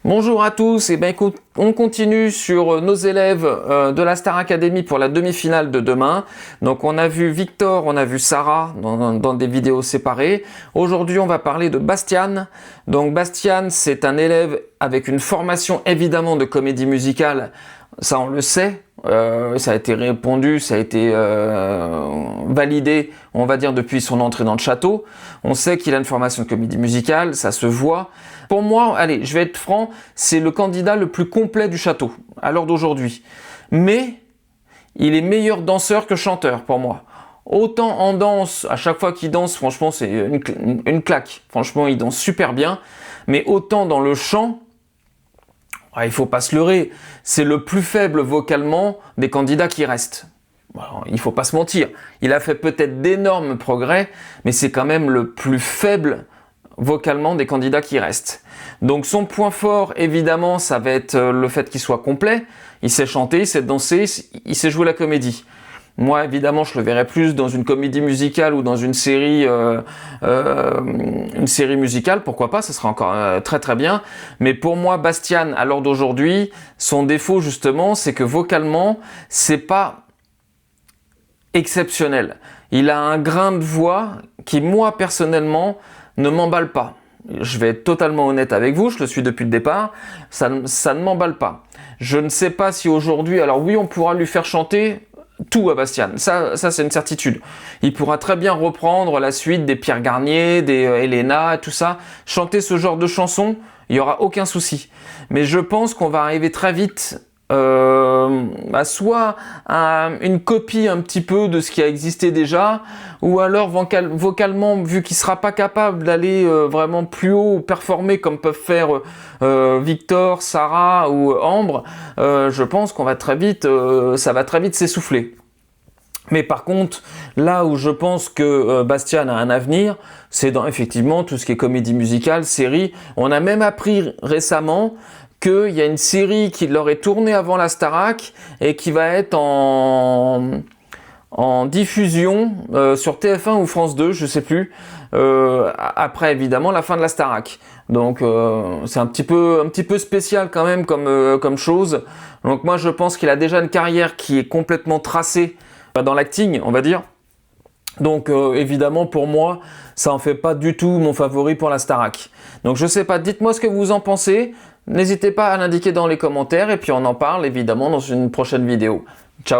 Bonjour à tous, et ben écoute, on continue sur nos élèves de la Star Academy pour la demi-finale de demain. Donc on a vu Victor, on a vu Sarah dans des vidéos séparées. Aujourd'hui on va parler de Bastian. Donc Bastian, c'est un élève avec une formation évidemment de comédie musicale, ça on le sait. Ça a été répondu, ça a été validé, on va dire, depuis son entrée dans le château. On sait qu'il a une formation de comédie musicale, ça se voit. Pour moi, allez, je vais être franc, c'est le candidat le plus complet du château, à l'heure d'aujourd'hui. Mais, il est meilleur danseur que chanteur, pour moi. Autant en danse, à chaque fois qu'il danse, franchement, c'est une claque. Franchement, il danse super bien. Mais autant dans le chant, il faut pas se leurrer, c'est le plus faible vocalement des candidats qui restent. Alors, il faut pas se mentir, il a fait peut-être d'énormes progrès, mais c'est quand même le plus faible vocalement des candidats qui restent. Donc son point fort, évidemment, ça va être le fait qu'il soit complet. Il sait chanter, il sait danser, il sait jouer la comédie. Moi, évidemment, je le verrais plus dans une comédie musicale ou dans une série musicale, pourquoi pas, ça sera encore très très bien. Mais pour moi, Bastian, à l'heure d'aujourd'hui, son défaut justement, c'est que vocalement, c'est pas exceptionnel. Il a un grain de voix qui, moi, personnellement, ne m'emballe pas. Je vais être totalement honnête avec vous, je le suis depuis le départ, ça ne m'emballe pas. Je ne sais pas si aujourd'hui, alors oui, on pourra lui faire chanter tout à Bastian, ça c'est une certitude. Il pourra très bien reprendre la suite des Pierre Garnier, des Elena, tout ça, chanter ce genre de chansons, il n'y aura aucun souci. Mais je pense qu'on va arriver très vite soit à une copie un petit peu de ce qui a existé déjà, ou alors vocalement, vu qu'il sera pas capable d'aller vraiment plus haut ou performer comme peuvent faire Victor, Sarah ou Ambre, je pense qu'on va très vite, ça va très vite s'essouffler. Mais par contre, là où je pense que Bastian a un avenir, c'est dans effectivement tout ce qui est comédie musicale, série. On a même appris récemment qu'il y a une série qui leur est tournée avant la Starac et qui va être en diffusion sur TF1 ou France 2, je sais plus, après évidemment la fin de la Starac. Donc c'est un petit peu spécial quand même comme chose. Donc moi je pense qu'il a déjà une carrière qui est complètement tracée dans l'acting, on va dire. Donc évidemment pour moi ça en fait pas du tout mon favori pour la Starac. Donc je sais pas, dites-moi ce que vous en pensez. N'hésitez pas à l'indiquer dans les commentaires et puis on en parle évidemment dans une prochaine vidéo. Ciao!